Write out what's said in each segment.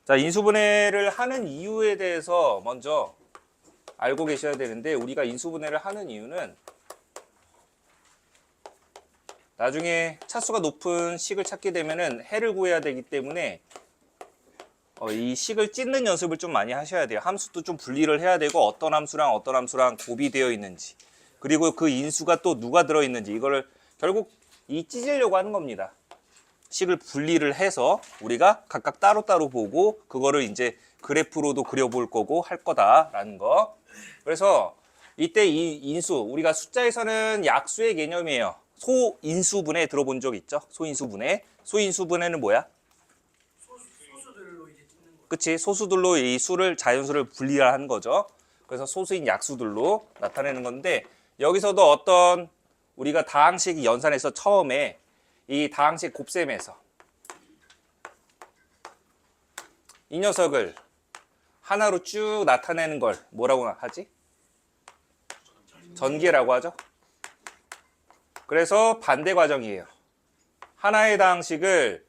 자, 인수분해를 하는 이유에 대해서 먼저 알고 계셔야 되는데, 우리가 인수분해를 하는 이유는 나중에 차수가 높은 식을 찾게 되면은 해를 구해야 되기 때문에 이 식을 찢는 연습을 좀 많이 하셔야 돼요. 함수도 좀 분리를 해야 되고, 어떤 함수랑 어떤 함수랑 곱이되어 있는지, 그리고 그 인수가 또 누가 들어있는지, 이거를 결국 찢으려고 하는 겁니다. 식을 분리를 해서 우리가 각각 따로따로 보고, 그거를 이제 그래프로도 그려볼 거고 할 거다라는 거. 그래서 이때 이 인수, 우리가 숫자에서는 약수의 개념이에요. 소인수분해 들어본 적 있죠? 소인수분해. 소인수분해는 뭐야? 소수들로 이제 찍는 거. 그치? 소수들로 이 수를, 자연수를 분리하는 거죠. 그래서 소수인 약수들로 나타내는 건데, 여기서도 어떤 우리가 다항식 연산에서 처음에 이 다항식 곱셈에서 이 녀석을 하나로 쭉 나타내는 걸 뭐라고 하지? 전개라고 하죠. 그래서 반대 과정이에요. 하나의 다항식을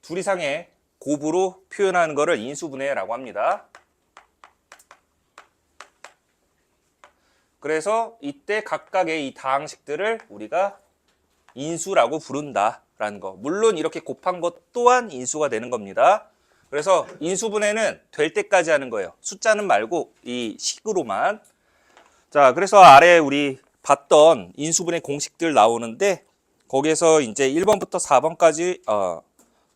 둘 이상의 곱으로 표현하는 것을 인수분해라고 합니다. 그래서 이때 각각의 이 다항식들을 우리가 인수라고 부른다라는 거. 물론 이렇게 곱한 것 또한 인수가 되는 겁니다. 그래서 인수분해는 될 때까지 하는 거예요. 숫자는 말고 이 식으로만. 자, 그래서 아래 우리 봤던 인수분해 공식들 나오는데, 거기에서 이제 1번부터 4번까지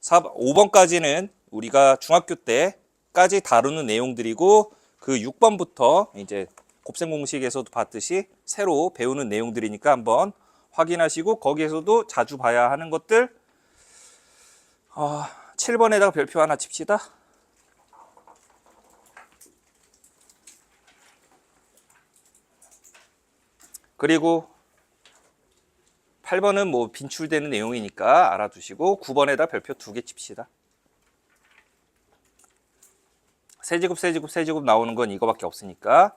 5번까지는 우리가 중학교 때까지 다루는 내용들이고, 그 6번부터 이제 곱셈 공식에서도 봤듯이 새로 배우는 내용들이니까 한번 확인하시고, 거기에서도 자주 봐야 하는 것들 7번에다가 별표 하나 칩시다. 그리고 8번은 뭐 빈출되는 내용이니까 알아두시고, 9번에다 별표 2개 칩시다. 세제곱 세제곱 세제곱 나오는 건 이거밖에 없으니까.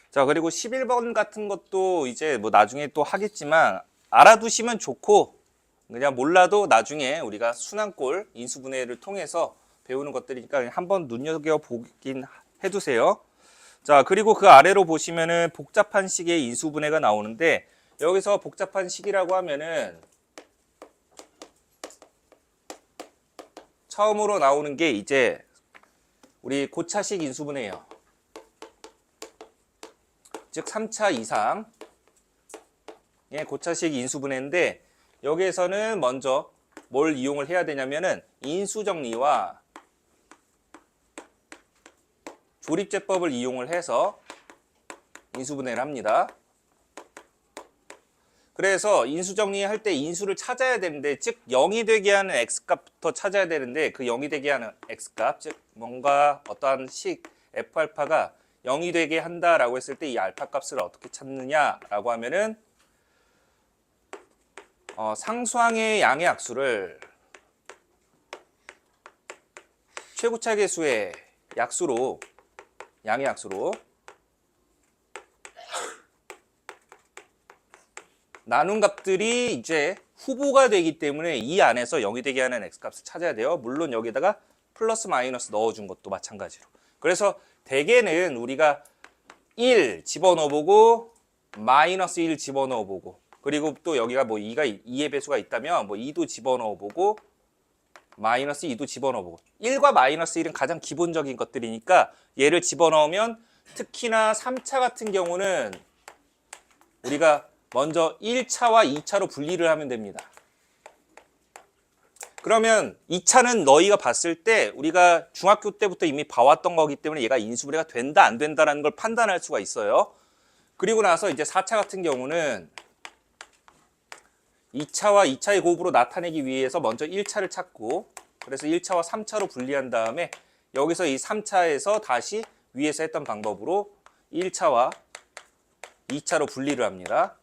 자, 그리고 11번 같은 것도 이제 뭐 나중에 또 하겠지만 알아두시면 좋고, 그냥 몰라도 나중에 우리가 순환꼴 인수분해를 통해서 배우는 것들이니까 한번 눈여겨보긴 해두세요. 자, 그리고 그 아래로 보시면은 복잡한 식의 인수분해가 나오는데, 여기서 복잡한 식이라고 하면은 처음으로 나오는 게 이제 우리 고차식 인수분해예요. 즉 3차 이상의 고차식 인수분해인데, 여기에서는 먼저 뭘 이용을 해야 되냐면은 인수정리와 조립제법을 이용을 해서 인수분해를 합니다. 그래서 인수정리할 때 인수를 찾아야 되는데, 즉 0이 되게 하는 x값부터 찾아야 되는데, 그 0이 되게 하는 x값, 즉 뭔가 어떠한 식 f알파가 0이 되게 한다라고 했을 때 이 알파 값을 어떻게 찾느냐라고 하면은 상수항의 양의 약수를 최고차계수의 약수로, 양의 약수로 나눈 값들이 이제 후보가 되기 때문에 이 안에서 0이 되게 하는 x값을 찾아야 돼요. 물론 여기다가 플러스 마이너스 넣어준 것도 마찬가지로. 그래서 대개는 우리가 1 집어넣어보고 마이너스 1 집어넣어보고, 그리고 또 여기가 뭐 2의 배수가 있다면 뭐 2도 집어넣어보고 마이너스 2도 집어넣어보고, 1과 마이너스 1은 가장 기본적인 것들이니까 얘를 집어넣으면, 특히나 3차 같은 경우는 우리가 먼저 1차와 2차로 분리를 하면 됩니다. 그러면 2차는 너희가 봤을 때 우리가 중학교 때부터 이미 봐왔던 거기 때문에 얘가 인수분해가 된다 안 된다라는 걸 판단할 수가 있어요. 그리고 나서 이제 4차 같은 경우는 2차와 2차의 곱으로 나타내기 위해서 먼저 1차를 찾고, 그래서 1차와 3차로 분리한 다음에 여기서 이 3차에서 다시 위에서 했던 방법으로 1차와 2차로 분리를 합니다.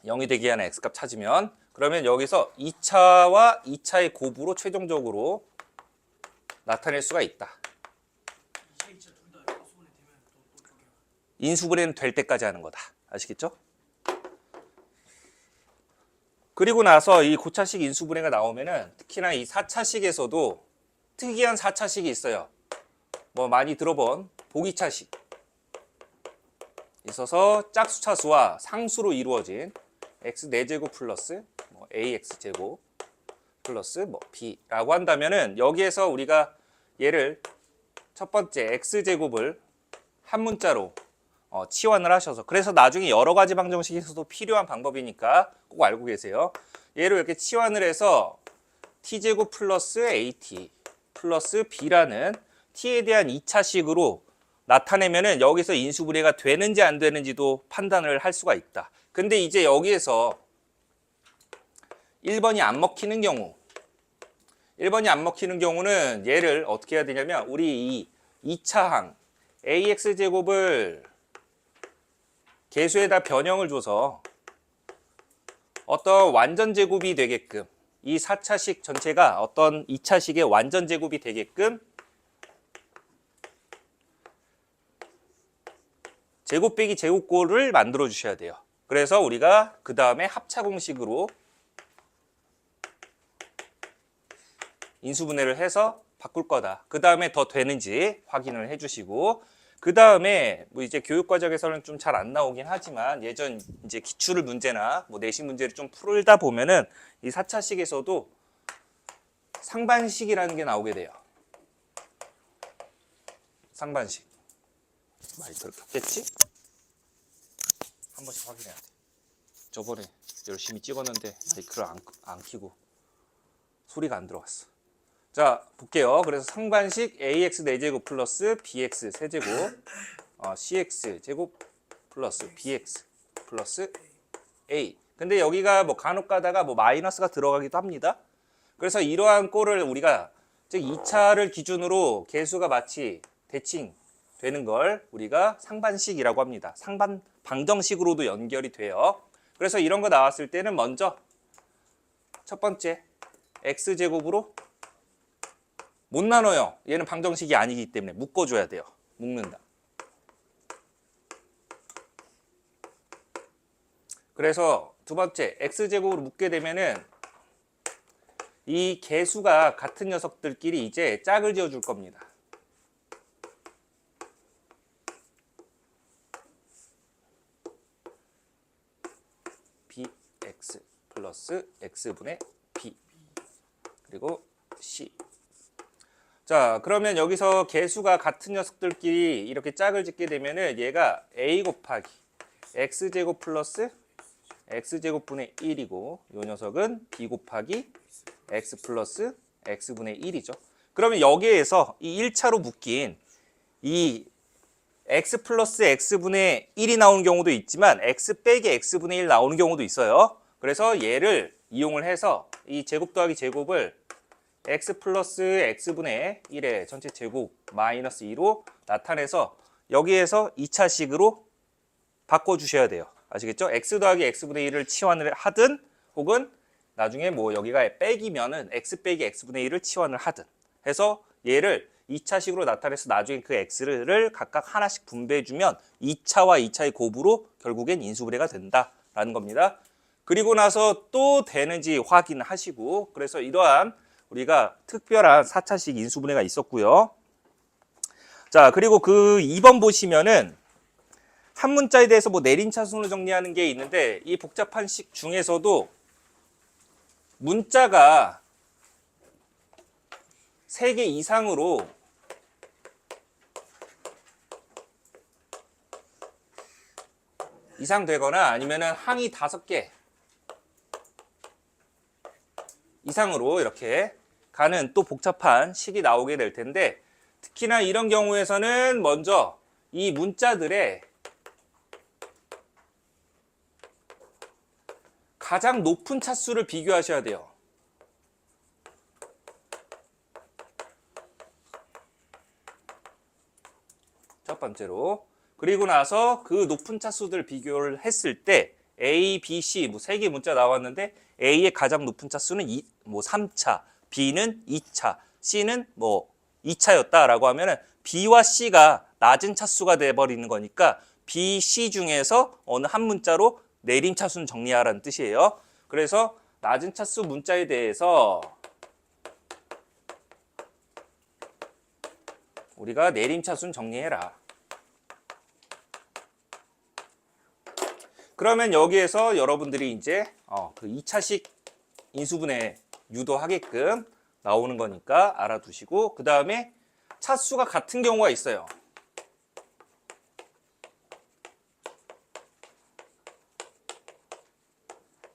0이 되게 하는 x값 찾으면, 그러면 여기서 2차와 2차의 곱으로 최종적으로 나타낼 수가 있다. 2차, 2차 둘 다 인수분해 되면 또 저기. 인수분해는 될 때까지 하는 거다. 아시겠죠? 그리고 나서 이 고차식 인수분해가 나오면은 특히나 이 4차식에서도 특이한 4차식이 있어요. 뭐 많이 들어본 보기차식 있어서 짝수차수와 상수로 이루어진 x 4제곱 플러스 뭐 ax 제곱 플러스 뭐 b라고 한다면은 여기에서 우리가 얘를 첫 번째 x제곱을 한 문자로 치환을 하셔서, 그래서 나중에 여러 가지 방정식에서도 필요한 방법이니까 꼭 알고 계세요. 얘를 이렇게 치환을 해서 t제곱 플러스 at 플러스 b라는 t에 대한 2차식으로 나타내면은 여기서 인수분해가 되는지 안 되는지도 판단을 할 수가 있다. 근데 이제 여기에서 1번이 안 먹히는 경우, 1번이 안 먹히는 경우는 얘를 어떻게 해야 되냐면, 우리 이 2차항 ax제곱을 계수에다 변형을 줘서 어떤 완전제곱이 되게끔, 이 4차식 전체가 어떤 2차식의 완전제곱이 되게끔 제곱 빼기 제곱꼴을 만들어 주셔야 돼요. 그래서 우리가 그 다음에 합차공식으로 인수분해를 해서 바꿀 거다. 그 다음에 더 되는지 확인을 해주시고, 그 다음에 뭐 이제 교육과정에서는 좀 잘 안 나오긴 하지만 예전 이제 기출 문제나 뭐 내신 문제를 좀 풀다 보면은 이 4차식에서도 상반식이라는 게 나오게 돼요. 상반식. 많이 들었겠지? 한 번씩 확인해야 돼. 저번에 열심히 찍었는데 마이크를 안 켜고 소리가 안 들어갔어. 자, 볼게요. 그래서 상반식 ax 4제곱 플러스 bx 세제곱 cx 제곱 플러스 bx 플러스 a. 근데 여기가 뭐 간혹 가다가 뭐 마이너스가 들어가기도 합니다. 그래서 이러한 꼴을 우리가 즉 2차를 기준으로 계수가 마치 대칭 되는 걸 우리가 상반식이라고 합니다. 상반 방정식으로도 연결이 돼요. 그래서 이런 거 나왔을 때는 먼저 첫 번째 x제곱으로 못 나눠요. 얘는 방정식이 아니기 때문에 묶어줘야 돼요. 묶는다. 그래서 두 번째 x제곱으로 묶게 되면은 이 계수가 같은 녀석들끼리 이제 짝을 지어줄 겁니다. bx 플러스 x분의 b 그리고 c. 자, 그러면 여기서 계수가 같은 녀석들끼리 이렇게 짝을 짓게 되면은 얘가 a 곱하기 x제곱 플러스 x제곱분의 1이고 이 녀석은 b 곱하기 x 플러스 x분의 1이죠. 그러면 여기에서 이 1차로 묶인 이 x 플러스 x분의 1이 나오는 경우도 있지만 x 빼기 x분의 1 나오는 경우도 있어요. 그래서 얘를 이용을 해서 이 제곱 더하기 제곱을 x 플러스 x분의 1의 전체 제곱 마이너스 2로 나타내서 여기에서 2차식으로 바꿔주셔야 돼요. 아시겠죠? x 더하기 x분의 1을 치환을 하든 혹은 나중에 뭐 여기가 빼기면은 x 빼기 x분의 1을 치환을 하든 해서 얘를 2차식으로 나타내서 나중에 그 x를 각각 하나씩 분배해주면 2차와 2차의 곱으로 결국엔 인수분해가 된다라는 겁니다. 그리고 나서 또 되는지 확인하시고, 그래서 이러한 우리가 특별한 4차식 인수분해가 있었고요. 자, 그리고 그 2번 보시면은 한 문자에 대해서 뭐 내림차순으로 정리하는 게 있는데, 이 복잡한 식 중에서도 문자가 3개 이상으로 되거나 아니면은 항이 5개 이상으로 이렇게 가는 또 복잡한 식이 나오게 될 텐데, 특히나 이런 경우에서는 먼저 이 문자들의 가장 높은 차수를 비교하셔야 돼요. 첫 번째로. 그리고 나서 그 높은 차수들 비교를 했을 때 A, B, C 뭐 3개 문자 나왔는데 A의 가장 높은 차수는 3차, B는 2차, C는 뭐 2차였다라고 하면은 B와 C가 낮은 차수가 돼버리는 거니까 B, C 중에서 어느 한 문자로 내림 차수는 정리하라는 뜻이에요. 그래서 낮은 차수 문자에 대해서 우리가 내림차순 정리해라. 그러면 여기에서 여러분들이 이제 그 2차식 인수분해 유도하게끔 나오는 거니까 알아두시고, 그 다음에 차수가 같은 경우가 있어요.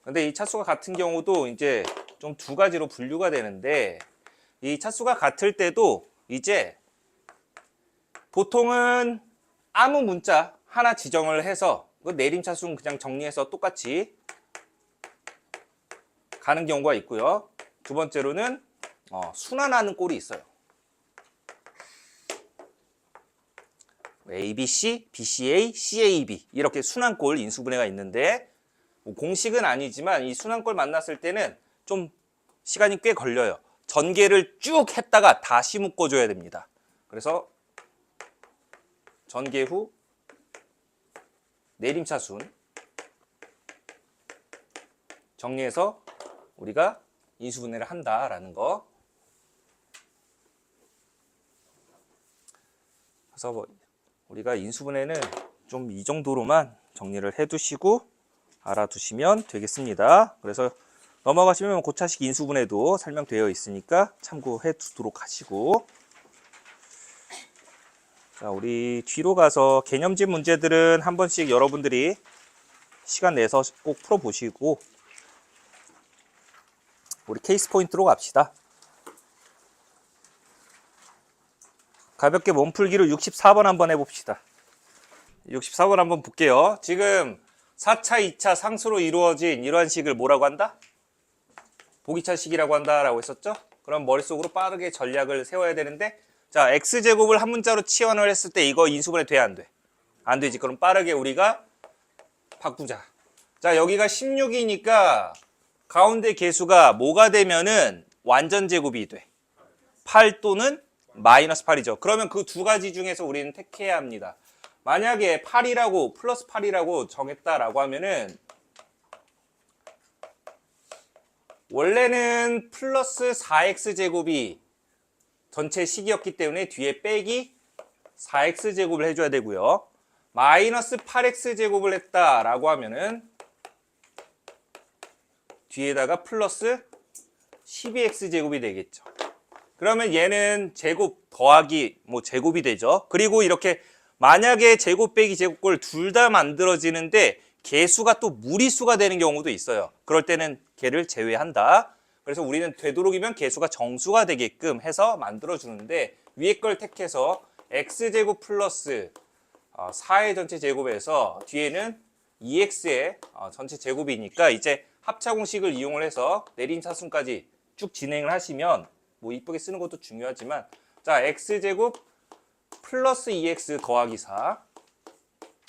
근데 이 차수가 같은 경우도 이제 좀 두 가지로 분류가 되는데, 이 차수가 같을 때도 이제 보통은 아무 문자 하나 지정을 해서 그 내림차수는 그냥 정리해서 똑같이 가는 경우가 있고요. 두 번째로는 순환하는 꼴이 있어요. ABC, BCA, CAB 이렇게 순환꼴 인수분해가 있는데, 뭐 공식은 아니지만 이 순환꼴 만났을 때는 좀 시간이 꽤 걸려요. 전개를 쭉 했다가 다시 묶어줘야 됩니다. 그래서 전개 후 내림차순 정리해서 우리가 인수분해를 한다라는 거. 그래서 뭐 우리가 인수분해는 좀 이 정도로만 정리를 해두시고 알아두시면 되겠습니다. 그래서 넘어가시면 고차식 인수분해도 설명되어 있으니까 참고해 두도록 하시고, 자, 우리 뒤로 가서 개념집 문제들은 한 번씩 여러분들이 시간 내서 꼭 풀어보시고, 우리 케이스 포인트로 갑시다. 가볍게 몸풀기로 64번 한번 해봅시다. 64번 한번 볼게요. 지금 4차, 2차 상수로 이루어진 이러한 식을 뭐라고 한다? 보기차식이라고 한다라고 했었죠? 그럼 머릿속으로 빠르게 전략을 세워야 되는데, 자, x제곱을 한 문자로 치환을 했을 때 이거 인수분해 돼, 안 돼? 안 되지. 그럼 빠르게 우리가 바꾸자. 자, 여기가 16이니까 가운데 개수가 뭐가 되면은 완전 제곱이 돼? 8 또는 마이너스 8이죠. 그러면 그 두 가지 중에서 우리는 택해야 합니다. 만약에 8이라고 플러스 8이라고 정했다라고 하면은 원래는 플러스 4x제곱이 전체 식이었기 때문에 뒤에 빼기 4x제곱을 해줘야 되고요. 마이너스 8x제곱을 했다라고 하면은 뒤에다가 플러스 12x제곱이 되겠죠. 그러면 얘는 제곱 더하기 뭐 제곱이 되죠. 그리고 이렇게 만약에 제곱 빼기 제곱꼴 둘 다 만들어지는데 개수가 또 무리수가 되는 경우도 있어요. 그럴 때는 걔를 제외한다. 그래서 우리는 되도록이면 개수가 정수가 되게끔 해서 만들어주는데, 위에 걸 택해서 x제곱 플러스 4의 전체 제곱에서 뒤에는 2x의 전체 제곱이니까 이제 합차 공식을 이용을 해서 내림차순까지 쭉 진행을 하시면, 뭐 이쁘게 쓰는 것도 중요하지만, 자, x제곱 플러스 2x 더하기 4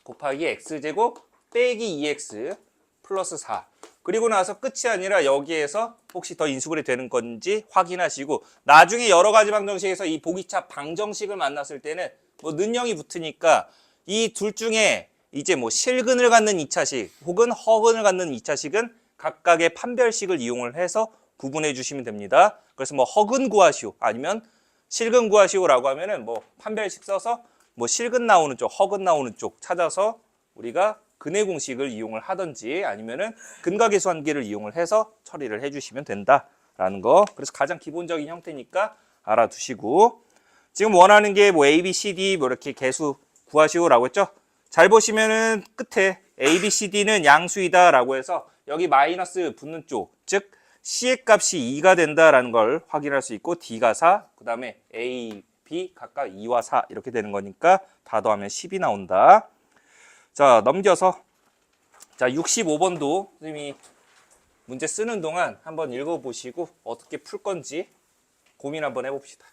곱하기 x제곱 빼기 2x 플러스 4. 그리고 나서 끝이 아니라 여기에서 혹시 더 인수분해 되는 건지 확인하시고, 나중에 여러 가지 방정식에서 이 보기차 방정식을 만났을 때는 뭐 는영이 붙으니까 이 둘 중에 이제 뭐 실근을 갖는 2차식 혹은 허근을 갖는 2차식은 각각의 판별식을 이용을 해서 구분해 주시면 됩니다. 그래서 뭐 허근 구하시오 아니면 실근 구하시오라고 하면은 뭐 판별식 써서 뭐 실근 나오는 쪽, 허근 나오는 쪽 찾아서 우리가 근해 공식을 이용을 하든지 아니면은 근각계수 한계를 이용을 해서 처리를 해주시면 된다라는 거. 그래서 가장 기본적인 형태니까 알아두시고, 지금 원하는 게 뭐 A, B, C, D 뭐 이렇게 계수 구하시오라고 했죠. 잘 보시면은 끝에 A, B, C, D는 양수이다라고 해서 여기 마이너스 붙는 쪽, 즉 C의 값이 2가 된다라는 걸 확인할 수 있고, D가 4, 그 다음에 A, B 각각 2와 4 이렇게 되는 거니까 다 더하면 10이 나온다. 자, 넘겨서 자 65번도 선생님이 문제 쓰는 동안 한번 읽어보시고 어떻게 풀 건지 고민 한번 해봅시다.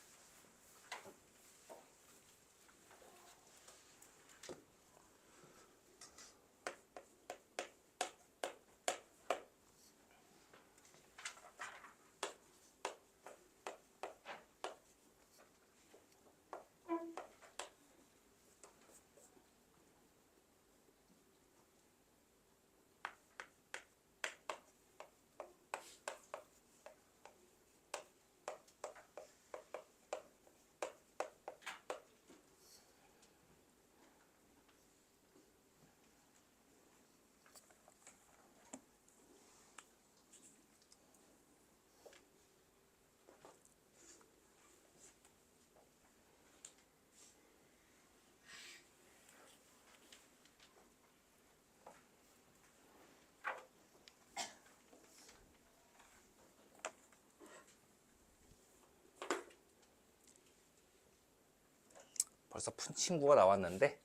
벌써 푼 친구가 나왔는데.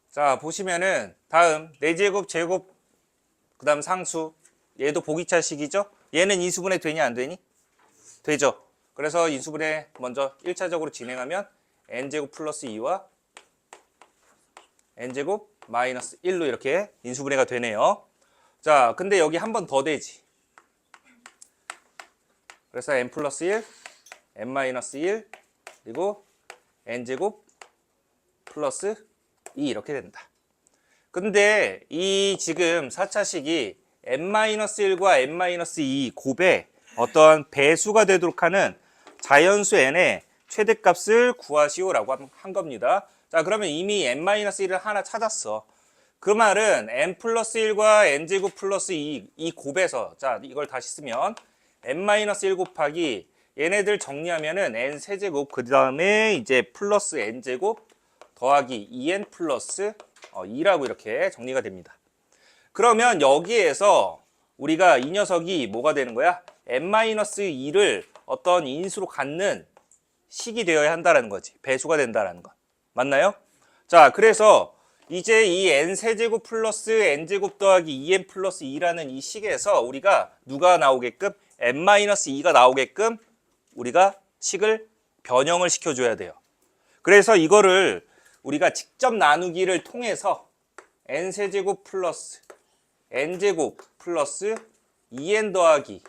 자, 보시면은 다음 4제곱, 제곱, 그 다음 상수. 얘도 보기차식이죠? 얘는 인수분해 되냐 안 되니? 되죠. 그래서 인수분해 먼저 1차적으로 진행하면 n제곱 플러스 2와 n제곱 마이너스 1로 이렇게 인수분해가 되네요. 자, 근데 여기 한 번 더 되지. 그래서 n 플러스 1, n 마이너스 1, 그리고 n제곱 플러스 2 이렇게 된다. 근데 이 지금 4차식이 n-1과 n-2 곱의 어떤 배수가 되도록 하는 자연수 n의 최대값을 구하시오라고 한 겁니다. 자, 그러면 이미 n-1을 하나 찾았어. 그 말은 n 플러스 1과 n제곱 플러스 2, 이 곱에서, 자, 이걸 다시 쓰면 n-1 곱하기 얘네들 정리하면은 n 세제곱, 그 다음에 이제 플러스 n제곱 더하기 2n 플러스 2라고 이렇게 정리가 됩니다. 그러면 여기에서 우리가 이 녀석이 뭐가 되는 거야? n-2를 어떤 인수로 갖는 식이 되어야 한다는 거지. 배수가 된다는 것. 맞나요? 자, 그래서 이제 이 n세제곱 플러스 n제곱 더하기 2n 플러스 2라는 이 식에서 우리가 누가 나오게끔 n-2가 나오게끔 우리가 식을 변형을 시켜줘야 돼요. 그래서 이거를 우리가 직접 나누기를 통해서 n세제곱 플러스 n제곱 플러스 2n 더하기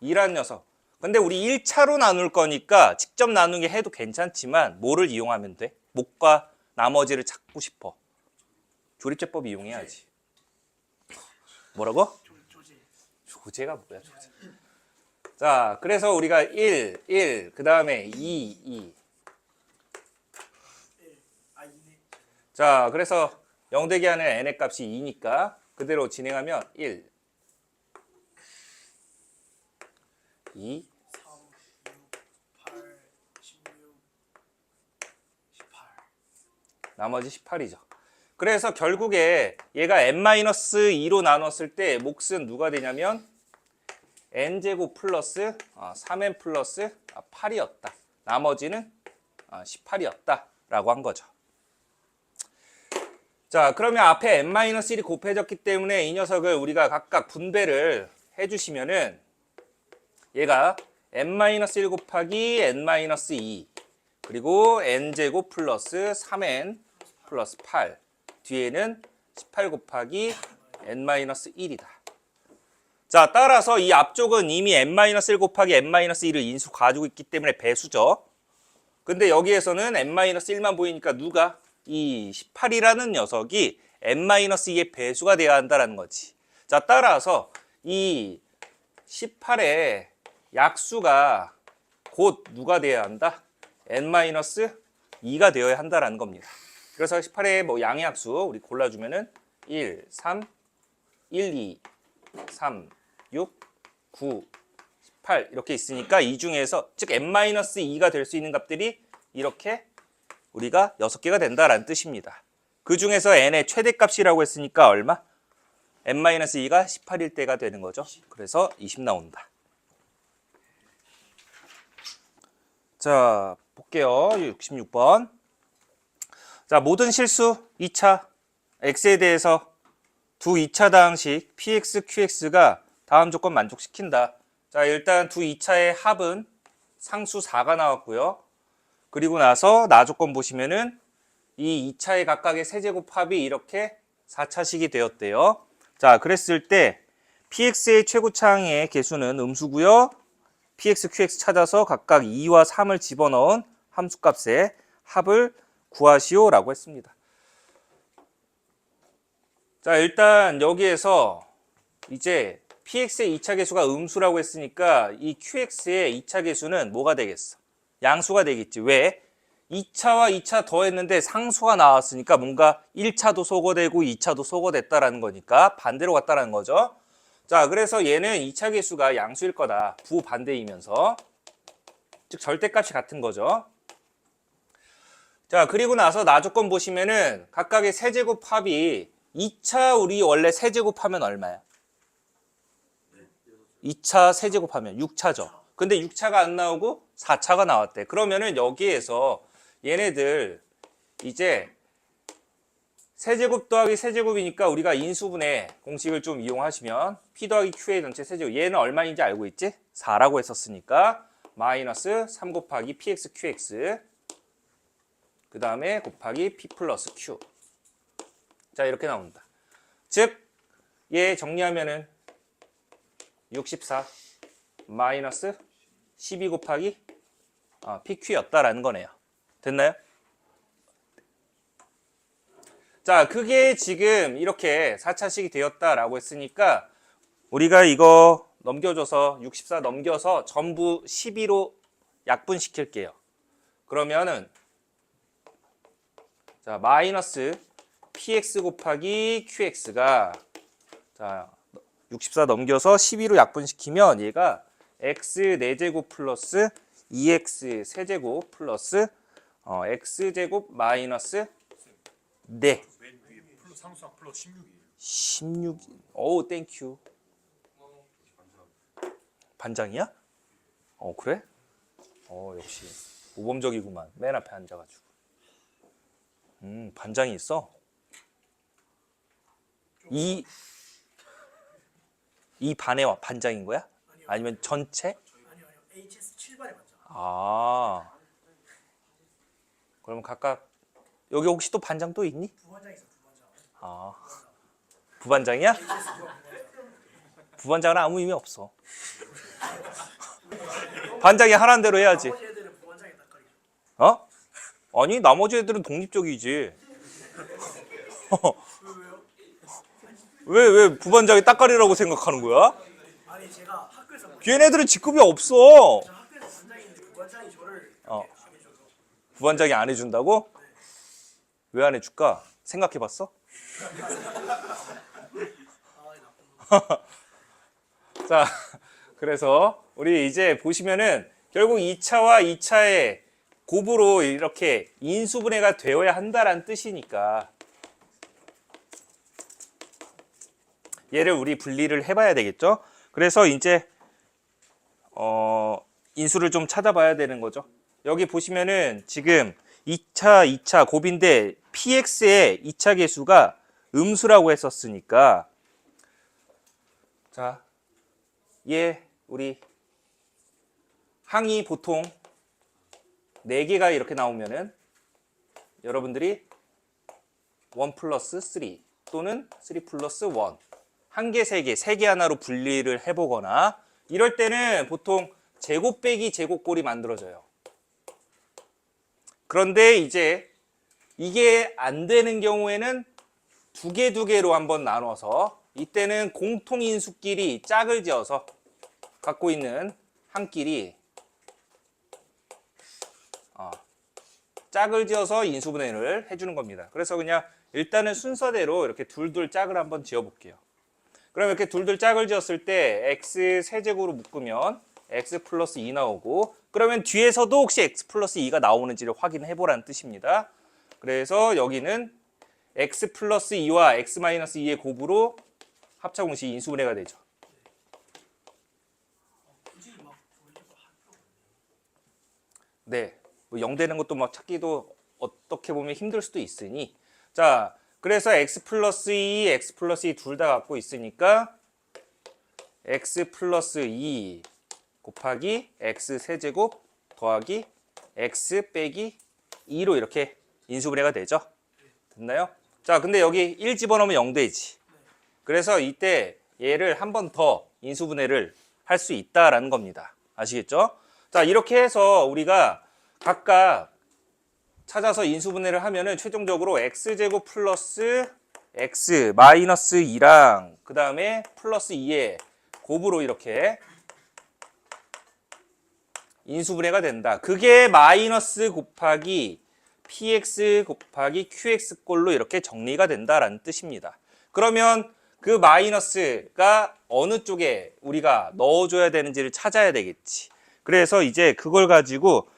2라는 녀석. 근데 우리 1차로 나눌 거니까 직접 나누기 해도 괜찮지만 뭐를 이용하면 돼? 목과 나머지를 찾고 싶어. 조립제법 이용해야지. 뭐라고? 조제가 뭐야, 조제. 자, 그래서 우리가 1, 그 다음에 2. 자, 그래서 0되게 하는 n의 값이 2니까 그대로 진행하면 1, 2, 3, 6, 8, 16, 18. 나머지 18이죠. 그래서 결국에 얘가 n-2로 나눴을 때 몫은 누가 되냐면 n제곱 플러스 3n 플러스 8이었다. 나머지는 18이었다 라고 한 거죠. 자, 그러면 앞에 n-1이 곱해졌기 때문에 이 녀석을 우리가 각각 분배를 해주시면은 얘가 n-1 곱하기 n-2 그리고 n제곱 플러스 3n 플러스 8 뒤에는 18 곱하기 n-1이다. 자, 따라서 이 앞쪽은 이미 n-1 곱하기 n-1을 인수 가지고 있기 때문에 배수죠. 근데 여기에서는 n-1만 보이니까 누가? 이 18이라는 녀석이 n-2의 배수가 되어야 한다는 거지. 자, 따라서 이 18의 약수가 곧 누가 되어야 한다? n-2가 되어야 한다는 겁니다. 그래서 18의 뭐 양약수 우리 골라주면은 1, 3, 1, 2, 3, 6, 9, 18 이렇게 있으니까 이 중에서 즉 n-2가 될 수 있는 값들이 이렇게 우리가 6개가 된다라는 뜻입니다. 그 중에서 n의 최대값이라고 했으니까 얼마? n-2가 18일 때가 되는 거죠. 그래서 20 나온다. 자, 볼게요. 66번. 자, 모든 실수 2차 x에 대해서 두 2차당식 px, qx가 다음 조건 만족시킨다. 자, 일단 두 2차의 합은 상수 4가 나왔고요. 그리고 나서 나 조건 보시면은 이 2차의 각각의 세제곱 합이 이렇게 4차식이 되었대요. 자, 그랬을 때 px의 최고차항의 개수는 음수고요. px, qx 찾아서 각각 2와 3을 집어넣은 함수값의 합을 구하시오라고 했습니다. 자, 일단 여기에서 이제 px의 2차 계수가 음수라고 했으니까 이 qx의 2차 계수는 뭐가 되겠어? 양수가 되겠지. 왜? 2차와 2차 더했는데 상수가 나왔으니까 뭔가 1차도 소거되고 2차도 소거됐다라는 거니까 반대로 갔다라는 거죠. 자, 그래서 얘는 2차 계수가 양수일 거다. 부반대이면서. 즉 절대값이 같은 거죠. 자, 그리고 나서 나 조건 보시면은 각각의 세제곱 합이 2차 우리 원래 세제곱하면 얼마야? 2차 세제곱하면 6차죠. 근데 6차가 안 나오고 4차가 나왔대. 그러면은 여기에서 얘네들 이제 세제곱 더하기 세제곱이니까 우리가 인수분해 공식을 좀 이용하시면 P 더하기 Q의 전체 세제곱, 얘는 얼마인지 알고 있지? 4라고 했었으니까 마이너스 3 곱하기 PX QX 그 다음에 곱하기 P 플러스 Q. 자, 이렇게 나옵니다. 즉 얘 정리하면은 64 마이너스 12 곱하기 PQ였다라는 거네요. 됐나요? 자, 그게 지금 이렇게 4차식이 되었다라고 했으니까 우리가 이거 넘겨줘서 64 넘겨서 전부 12로 약분시킬게요. 그러면은 자, 마이너스 px 곱하기 qx가 자, 64 넘겨서 12로 약분시키면 얘가 x 4제곱 플러스 2x 세제곱 플러스 x제곱 마이너스 4. 맨 위에 상수항 플러스 16이에요. 16. 어우, 땡큐. 반장이야? 그래? 역시 모범적이구만. 맨 앞에 앉아가지고. 반장이 있어? 이 반의 반장인 거야? 아니면 전체? 아니요. HS 7반의 반장. 아. 그러면 각각 여기 혹시 또 반장 또 있니? 부반장 있어, 부반장. 아. 부반장이야? 부반장은 아무 의미 없어. 반장이 하라는 대로 해야지. 나머지 애들은 부반장이 낯가리죠. 어? 아니, 나머지 애들은 독립적이지. 왜 부반장이 따까리라고 생각하는 거야? 아니 제가 학교에서 걔네들은 직급이 없어. 저 학교에서 반장인데 부반장이 저를 어. 이렇게 안 해줘서 부반장이 안 해준다고? 왜 안 해줄까? 생각해봤어? 자, 그래서 우리 이제 보시면은 결국 2차와 2차의 곱으로 이렇게 인수분해가 되어야 한다라는 뜻이니까 얘를 우리 분리를 해봐야 되겠죠? 그래서 이제 인수를 좀 찾아봐야 되는 거죠. 여기 보시면은 지금 2차 곱인데 px의 2차 계수가 음수라고 했었으니까 자, 얘 우리 항이 보통 4개가 이렇게 나오면은 여러분들이 1 플러스 3 또는 3 플러스 1 한 개, 세 개 하나로 분리를 해보거나 이럴 때는 보통 제곱 빼기 제곱꼴이 만들어져요. 그런데 이제 이게 안 되는 경우에는 두 개로 한번 나눠서 이때는 공통인수끼리 짝을 지어서 갖고 있는 항끼리 짝을 지어서 인수분해를 해주는 겁니다. 그래서 그냥 일단은 순서대로 이렇게 둘 짝을 한번 지어볼게요. 그럼 이렇게 둘 짝을 지었을 때 x 세제곱으로 묶으면 x 플러스 2 나오고 그러면 뒤에서도 혹시 x 플러스 2가 나오는지를 확인해 보라는 뜻입니다. 그래서 여기는 x 플러스 2와 x 마이너스 2의 곱으로 합차 공식 인수분해가 되죠. 굳이 막 돌리고 할 필요 없네. 네, 뭐 0 되는 것도 막 찾기도 어떻게 보면 힘들 수도 있으니 자, 그래서 x 플러스 2, x 플러스 2 둘 다 갖고 있으니까 x 플러스 2 곱하기 x 세제곱 더하기 x 빼기 2로 이렇게 인수분해가 되죠. 됐나요? 자, 근데 여기 1 집어넣으면 0 되지. 그래서 이때 얘를 한 번 더 인수분해를 할 수 있다라는 겁니다. 아시겠죠? 자, 이렇게 해서 우리가 각각 찾아서 인수분해를 하면은 최종적으로 x제곱 플러스 x 마이너스 2랑 그 다음에 플러스 2의 곱으로 이렇게 인수분해가 된다. 그게 마이너스 곱하기 px 곱하기 qx 꼴로 이렇게 정리가 된다라는 뜻입니다. 그러면 그 마이너스가 어느 쪽에 우리가 넣어줘야 되는지를 찾아야 되겠지. 그래서 이제 그걸 가지고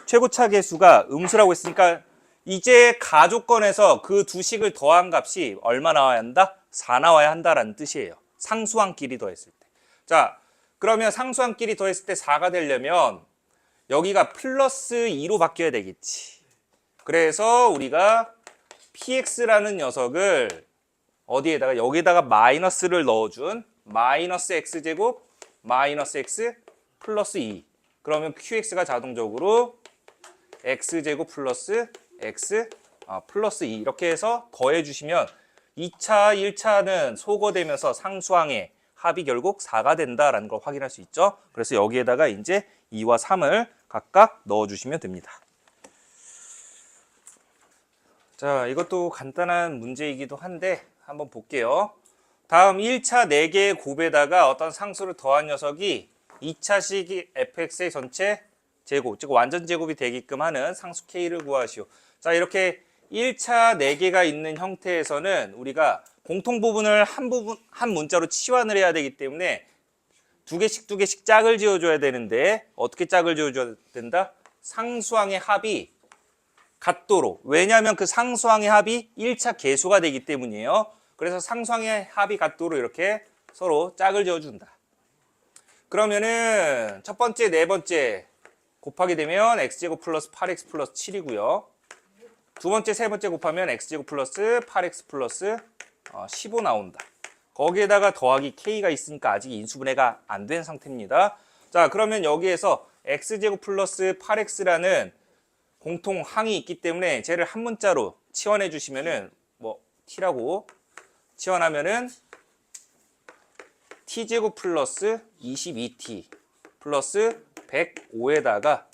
최고차 계수가 음수라고 했으니까 이제 가조건에서 그 두 식을 더한 값이 얼마 나와야 한다? 4 나와야 한다라는 뜻이에요. 상수항끼리 더했을 때. 자, 그러면 상수항끼리 더했을 때 4가 되려면 여기가 플러스 2로 바뀌어야 되겠지. 그래서 우리가 px라는 녀석을 어디에다가 여기다가 마이너스를 넣어준 마이너스 x제곱 마이너스 x 플러스 2. 그러면 qx가 자동적으로 x제곱 플러스 x 플러스 2 이렇게 해서 더해 주시면 2차, 1차는 소거되면서 상수항의 합이 결국 4가 된다라는 걸 확인할 수 있죠. 그래서 여기에다가 이제 2와 3을 각각 넣어 주시면 됩니다. 자, 이것도 간단한 문제이기도 한데 한번 볼게요. 다음 1차 4개의 곱에다가 어떤 상수를 더한 녀석이 2차식 fx의 전체 제곱, 즉 완전 제곱이 되게끔 하는 상수 k를 구하시오. 자, 이렇게 1차 4개가 있는 형태에서는 우리가 공통 부분을 한 문자로 치환을 해야 되기 때문에 두 개씩 짝을 지어줘야 되는데 어떻게 짝을 지어줘야 된다? 상수항의 합이 같도록. 왜냐하면 그 상수항의 합이 1차 계수가 되기 때문이에요. 그래서 상수항의 합이 같도록 이렇게 서로 짝을 지어준다. 그러면은 첫 번째, 네 번째 곱하게 되면 x제곱 플러스 8x 플러스 7이고요. 두 번째, 세 번째 곱하면 x제곱 플러스 8x 플러스 15 나온다. 거기에다가 더하기 k가 있으니까 아직 인수분해가 안 된 상태입니다. 자, 그러면 여기에서 x제곱 플러스 8x라는 공통항이 있기 때문에 쟤를 한 문자로 치환해 주시면은 뭐 t라고 치환하면은 t제곱 플러스 22t 플러스 105에다가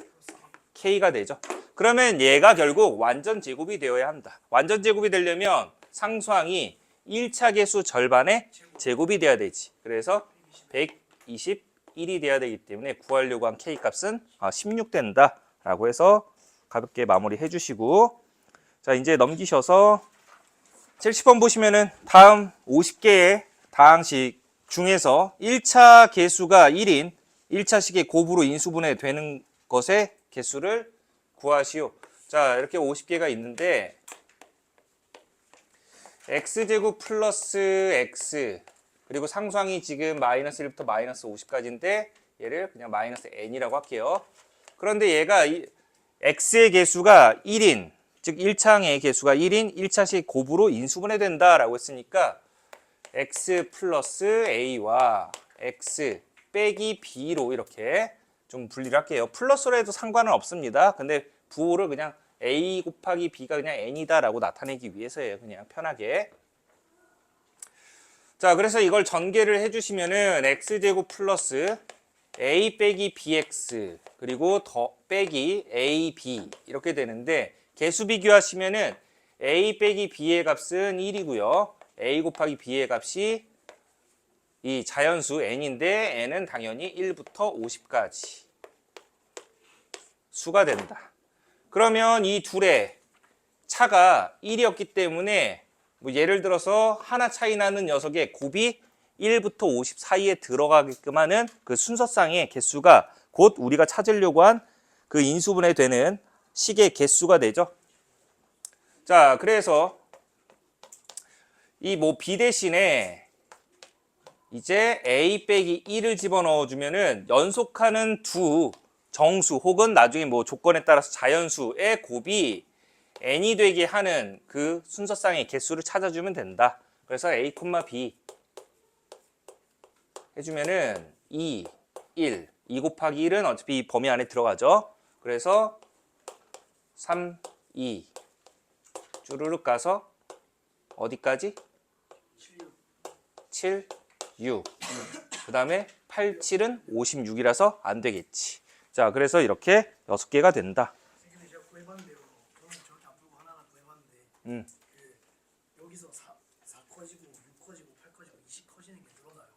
k가 되죠. 그러면 얘가 결국 완전 제곱이 되어야 한다. 완전 제곱이 되려면 상수항이 1차 계수 절반의 제곱이 돼야 되지. 그래서 121이 돼야 되기 때문에 구하려고 한 k 값은 16 된다 라고 해서 가볍게 마무리 해주시고, 자, 이제 넘기셔서 70번 보시면은 다음 50개의 다항식 중에서 1차 계수가 1인 1차식의 곱으로 인수분해 되는 것의 개수를 구하시오. 자, 이렇게 50개가 있는데 x제곱 플러스 x 그리고 상수항이 지금 마이너스 1부터 마이너스 50까지인데 얘를 그냥 마이너스 n이라고 할게요. 그런데 얘가 x의 개수가 1인, 즉 1차항의 개수가 1인 1차식 곱으로 인수분해 된다라고 했으니까 x 플러스 a와 x 빼기 b로 이렇게 좀 분리를 할게요. 플러스로 해도 상관은 없습니다. 근데 부호를 그냥 a 곱하기 b가 그냥 n이다 라고 나타내기 위해서예요. 그냥 편하게. 자, 그래서 이걸 전개를 해주시면은 x제곱 플러스 a 빼기 bx 그리고 더 빼기 ab 이렇게 되는데 개수 비교하시면은 a 빼기 b의 값은 1이고요. a 곱하기 b의 값이 이 자연수 n인데 n은 당연히 1부터 50까지 수가 된다. 그러면 이 둘의 차가 1이었기 때문에 뭐 예를 들어서 하나 차이 나는 녀석의 곱이 1부터 50 사이에 들어가게끔 하는 그 순서상의 개수가 곧 우리가 찾으려고 한 그 인수분해 되는 식의 개수가 되죠. 자, 그래서 이 뭐 b 대신에 이제 a 빼기 1을 집어넣어 주면은 연속하는 두 정수 혹은 나중에 뭐 조건에 따라서 자연수의 곱이 n이 되게 하는 그 순서상의 개수를 찾아주면 된다. 그래서 a, b 해주면은 2, 1, 2 곱하기 1은 어차피 이 범위 안에 들어가죠. 그래서 3, 2 쭈루룩 가서 어디까지? 7, 6 그 다음에 8, 7은 56이라서 안 되겠지. 자, 그래서 이렇게 6개가 된다. 선생님 제가 구해봤는데요. 저는 저렇게 안 풀고 하나하나 구해봤는데 그 여기서 4 커지고 6 커지고 8 커지고 20 커지는 게 늘어나요.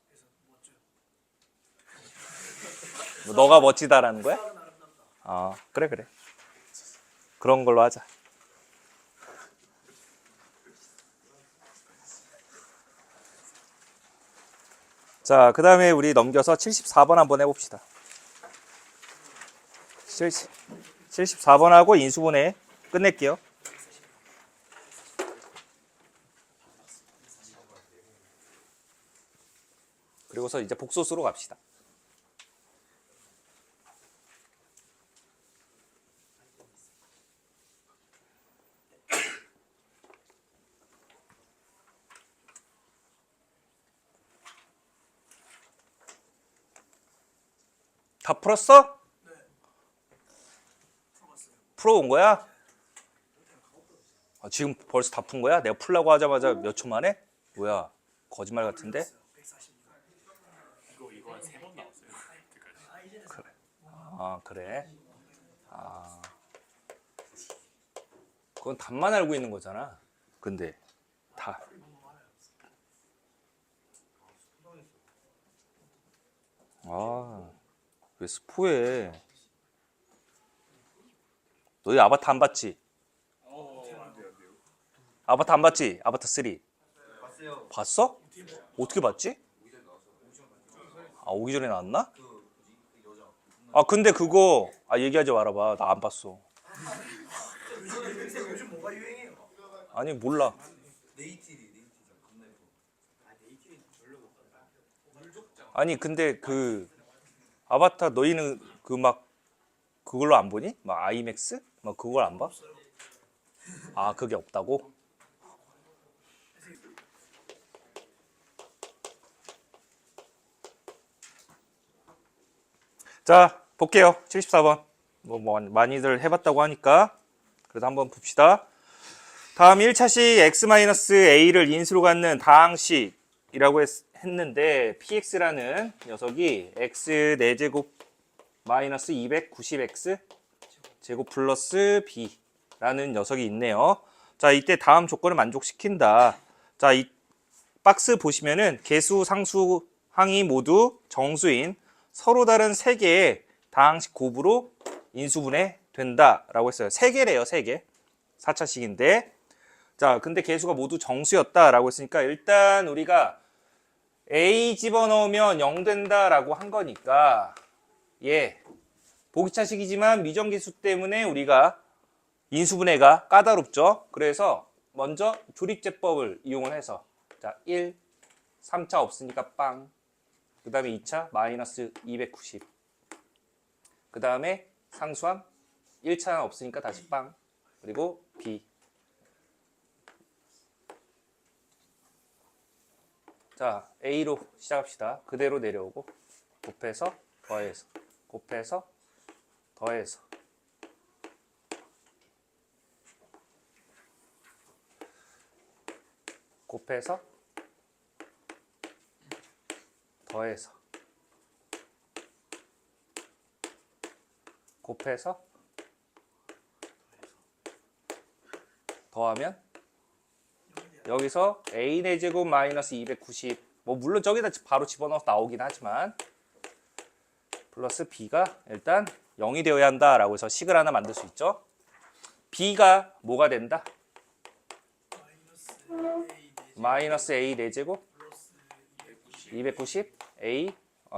그래서 멋져요. 너가 멋지다라는 거야? 수학은 아름답다. 아, 그래. 그런 걸로 하자. 자, 그 다음에 우리 넘겨서 74번 한번 해봅시다. 74번하고 인수분해 끝낼게요. 그리고서 이제 복소수로 갑시다. 다 풀었어? 네. 풀어봤어요. 풀어온 거야? 지금 벌써 다 푼 거야? 내가 풀라고 하자마자 몇 초 만에? 뭐야, 거짓말 같은데? 140. 이거 한 3번 나왔어요. 아이젠에서 아, 그래? 아, 그건 답만 알고 있는 거잖아. 근데 다. 아, 왜 스포해? 너희 아바타 안 봤지? 아바타 안 봤지? 아바타 3. 봤어? 어떻게 봤지? 아, 오기 전에 나왔나? 아, 근데 그거 얘기하지 말아봐. 나 안 봤어. 요즘 뭐가 유행해요? 아니, 몰라. 아니, 근데 그 아바타 너희는 그 막 그걸로 안 보니? 막 아이맥스? 막 그걸 안 봐? 아, 그게 없다고? 자, 볼게요. 74번. 뭐 많이들 해봤다고 하니까 그래도 한번 봅시다. 다음 1차식 x-a를 인수로 갖는 다항식이라고 했는데 px라는 녀석이 x 4제곱 마이너스 290x 제곱 플러스 b라는 녀석이 있네요. 자, 이때 다음 조건을 만족시킨다. 자, 이 박스 보시면은 개수, 상수, 항이 모두 정수인 서로 다른 3개의 다항식 곱으로 인수분해 된다라고 했어요. 3개래요, 3개. 4차식인데. 자, 근데 개수가 모두 정수였다라고 했으니까 일단 우리가 a 집어넣으면 0 된다라고 한 거니까 보기차식이지만 미정계수 때문에 우리가 인수분해가 까다롭죠. 그래서 먼저 조립제법을 이용을 해서 자, 1, 3차 없으니까 빵. 그 다음에 2차 마이너스 290. 그 다음에 상수항 1차 없으니까 다시 빵. 그리고 b. 자, a로 시작합시다. 그대로 내려오고 곱해서 더해서 곱해서 더해서 곱해서 더해서 곱해서 더하면 여기서 a 4제곱 마이너스 290 뭐 물론 저기다 바로 집어넣어서 나오긴 하지만 플러스 b가 일단 0이 되어야 한다라고 해서 식을 하나 만들 수 있죠. b가 뭐가 된다? 마이너스 a 4제곱 290 a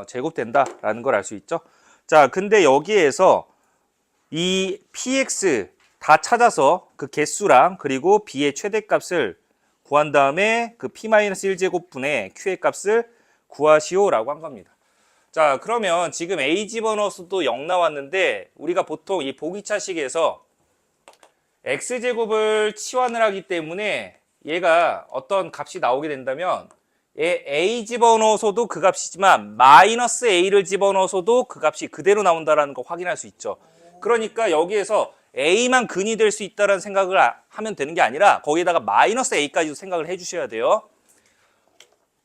제곱 된다라는 걸 알 수 있죠. 자, 근데 여기에서 이 px 다 찾아서 그 개수랑 그리고 b의 최대값을 구한 다음에 그 p-1제곱분의 q의 값을 구하시오라고 한 겁니다. 자, 그러면 지금 a 집어넣어서도 0 나왔는데 우리가 보통 이 보기차식에서 x제곱을 치환을 하기 때문에 얘가 어떤 값이 나오게 된다면 얘 a 집어넣어서도 그 값이지만 마이너스 a를 집어넣어서도 그 값이 그대로 나온다는 거 확인할 수 있죠. 그러니까 여기에서 a만 근이 될 수 있다는 생각을 하면 되는 게 아니라 거기에다가 마이너스 a까지도 생각을 해주셔야 돼요.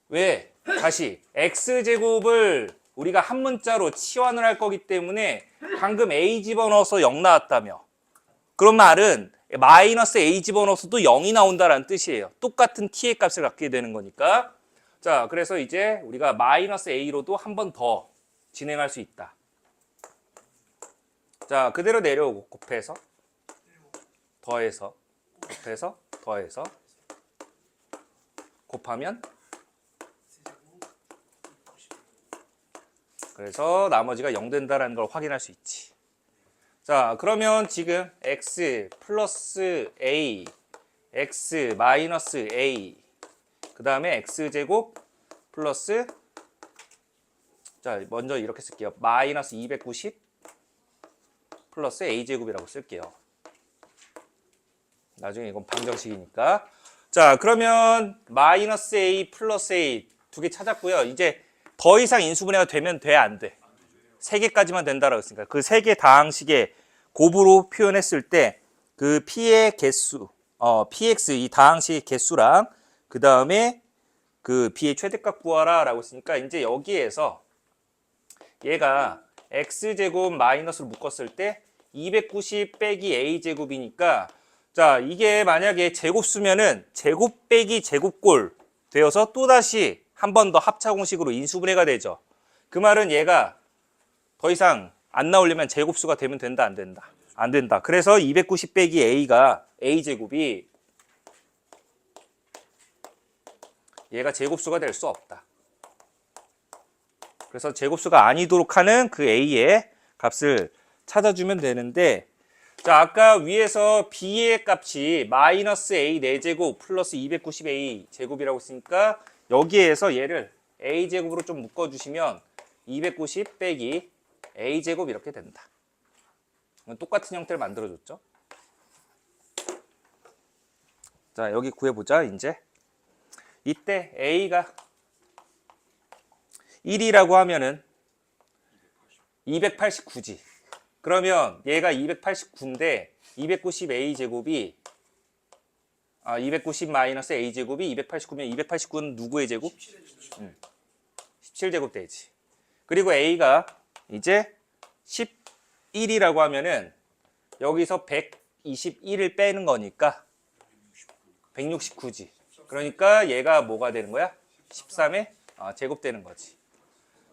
왜? 다시 x제곱을 우리가 한 문자로 치환을 할 거기 때문에 방금 a 집어넣어서 0 나왔다며. 그런 말은 마이너스 a 집어넣어서도 0이 나온다는 뜻이에요. 똑같은 t의 값을 갖게 되는 거니까. 자, 그래서 이제 우리가 마이너스 a로도 한 번 더 진행할 수 있다. 자, 그대로 내려오고 곱해서 더해서 곱해서 더해서 곱하면 그래서 나머지가 0 된다는 걸 확인할 수 있지. 자, 그러면 지금 x 플러스 a, x 마이너스 a, 그 다음에 x제곱 플러스 자, 먼저 이렇게 쓸게요. 마이너스 290 플러스 a제곱이라고 쓸게요. 나중에 이건 방정식이니까. 자, 그러면 마이너스 a 플러스 a 두 개 찾았고요. 이제 더 이상 인수분해가 되면 돼, 안 돼? 세 개까지만 된다라고 했으니까 그 세 개 다항식의 곱으로 표현했을 때 그 p의 개수, px 이 다항식의 개수랑 그 다음에 그 b의 최대값 구하라라고 했으니까 이제 여기에서 얘가 x제곱 마이너스로 묶었을 때 290 빼기 a제곱이니까 자, 이게 만약에 제곱수면은 제곱 빼기 제곱꼴 되어서 또다시 한 번 더 합차공식으로 인수분해가 되죠. 그 말은 얘가 더 이상 안 나오려면 제곱수가 되면 된다, 안 된다? 안 된다. 그래서 290 빼기 a가 a제곱이 얘가 제곱수가 될 수 없다. 그래서 제곱수가 아니도록 하는 그 a의 값을 찾아주면 되는데 자, 아까 위에서 b의 값이 마이너스 a 4제곱 플러스 290a 제곱이라고 했으니까 여기에서 얘를 a제곱으로 좀 묶어주시면 290 빼기 a제곱 이렇게 된다. 똑같은 형태를 만들어줬죠. 자, 여기 구해보자. 이제 이때 a가 1이라고 하면은 289지. 그러면 얘가 289인데 290a 제곱이 290 마이너스 a 제곱이 289면 289는 누구의 제곱? 17제곱 되지. 그리고 a가 이제 11이라고 하면은 여기서 121을 빼는 거니까 169지. 그러니까 얘가 뭐가 되는 거야? 13의 제곱 되는 거지.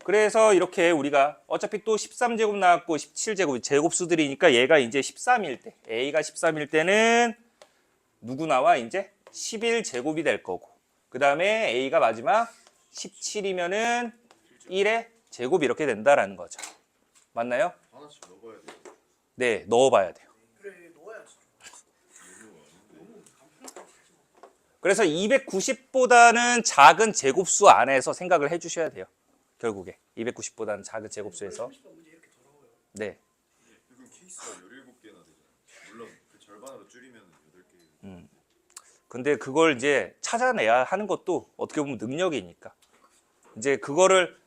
그래서 이렇게 우리가 어차피 또 13제곱 나왔고 17제곱 제곱수들이니까 얘가 이제 13일 때 a가 13일 때는 누구 나와? 이제 11제곱이 될 거고 그 다음에 a가 마지막 17이면은 1의 제곱 이렇게 된다라는 거죠. 맞나요? 하나씩 넣어봐야 돼요. 네, 넣어봐야 돼요. 그래 넣어야지. 그래서 290보다는 작은 제곱수 안에서 생각을 해주셔야 돼요. 결국에 290보다는 작은 제곱수에서. 문제 이렇게 더러워요. 네. 그럼 케이스가 17개나 되잖아요. 물론 그 절반으로 줄이면 8개. 근데 그걸 이제 찾아내야 하는 것도 어떻게 보면 능력이니까. 이제 그거를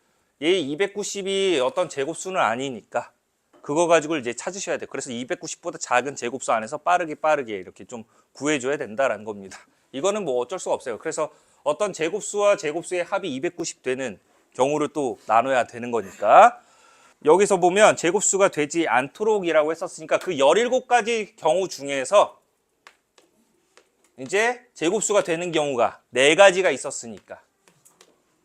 얘 290이 어떤 제곱수는 아니니까 그거 가지고 이제 찾으셔야 돼요. 그래서 290보다 작은 제곱수 안에서 빠르게 이렇게 좀 구해줘야 된다라는 겁니다. 이거는 뭐 어쩔 수가 없어요. 그래서 어떤 제곱수와 제곱수의 합이 290 되는 경우를 또 나눠야 되는 거니까 여기서 보면 제곱수가 되지 않도록이라고 했었으니까 그 17가지 경우 중에서 이제 제곱수가 되는 경우가 4가지가 있었으니까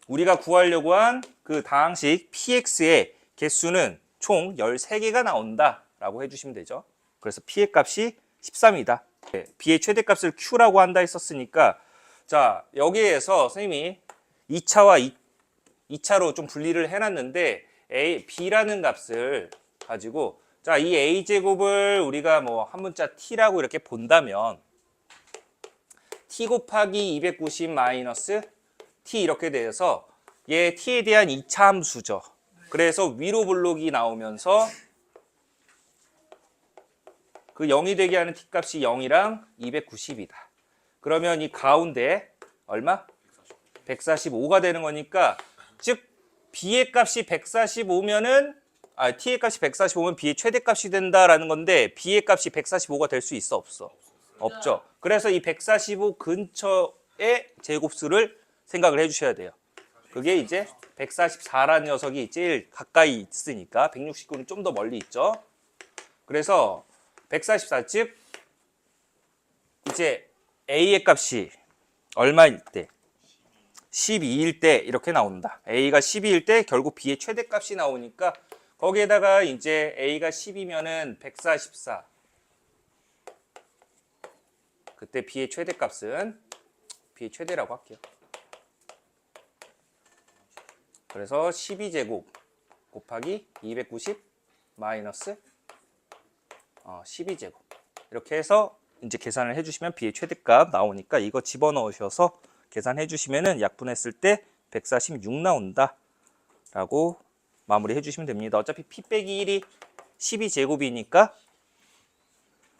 우리가 구하려고 한 그 다항식 px의 개수는 총 13개가 나온다라고 해주시면 되죠. 그래서 p의 값이 13이다. b의 최대값을 q라고 한다 했었으니까 자, 여기에서 선생님이 2차와 2차로 좀 분리를 해놨는데 b라는 값을 가지고 자, 이 a제곱을 우리가 뭐 한 문자 t라고 이렇게 본다면 t 곱하기 290 마이너스 t 이렇게 돼서 얘 t에 대한 2차 함수죠. 그래서 위로 블록이 나오면서 그 0이 되게 하는 t 값이 0이랑 290이다. 그러면 이 가운데 얼마? 145가 되는 거니까 즉 b의 값이 145면은 t의 값이 145면 b의 최대값이 된다라는 건데 b의 값이 145가 될 수 있어 없어? 없죠. 그래서 이 145 근처의 제곱수를 생각을 해주셔야 돼요. 그게 이제 144라는 녀석이 제일 가까이 있으니까 169는 좀 더 멀리 있죠. 그래서 144 즉 이제 a의 값이 얼마일 때? 12일 때 이렇게 나온다. a가 12일 때 결국 b의 최대값이 나오니까 거기에다가 이제 a가 10이면은 144. 그때 b의 최대값은 b의 최대라고 할게요. 그래서 12제곱 곱하기 290 마이너스 12제곱 이렇게 해서 이제 계산을 해주시면 b의 최대값 나오니까 이거 집어넣으셔서 계산해 주시면은 약분했을 때 146 나온다 라고 마무리 해주시면 됩니다. 어차피 p 빼기 1이 12제곱이니까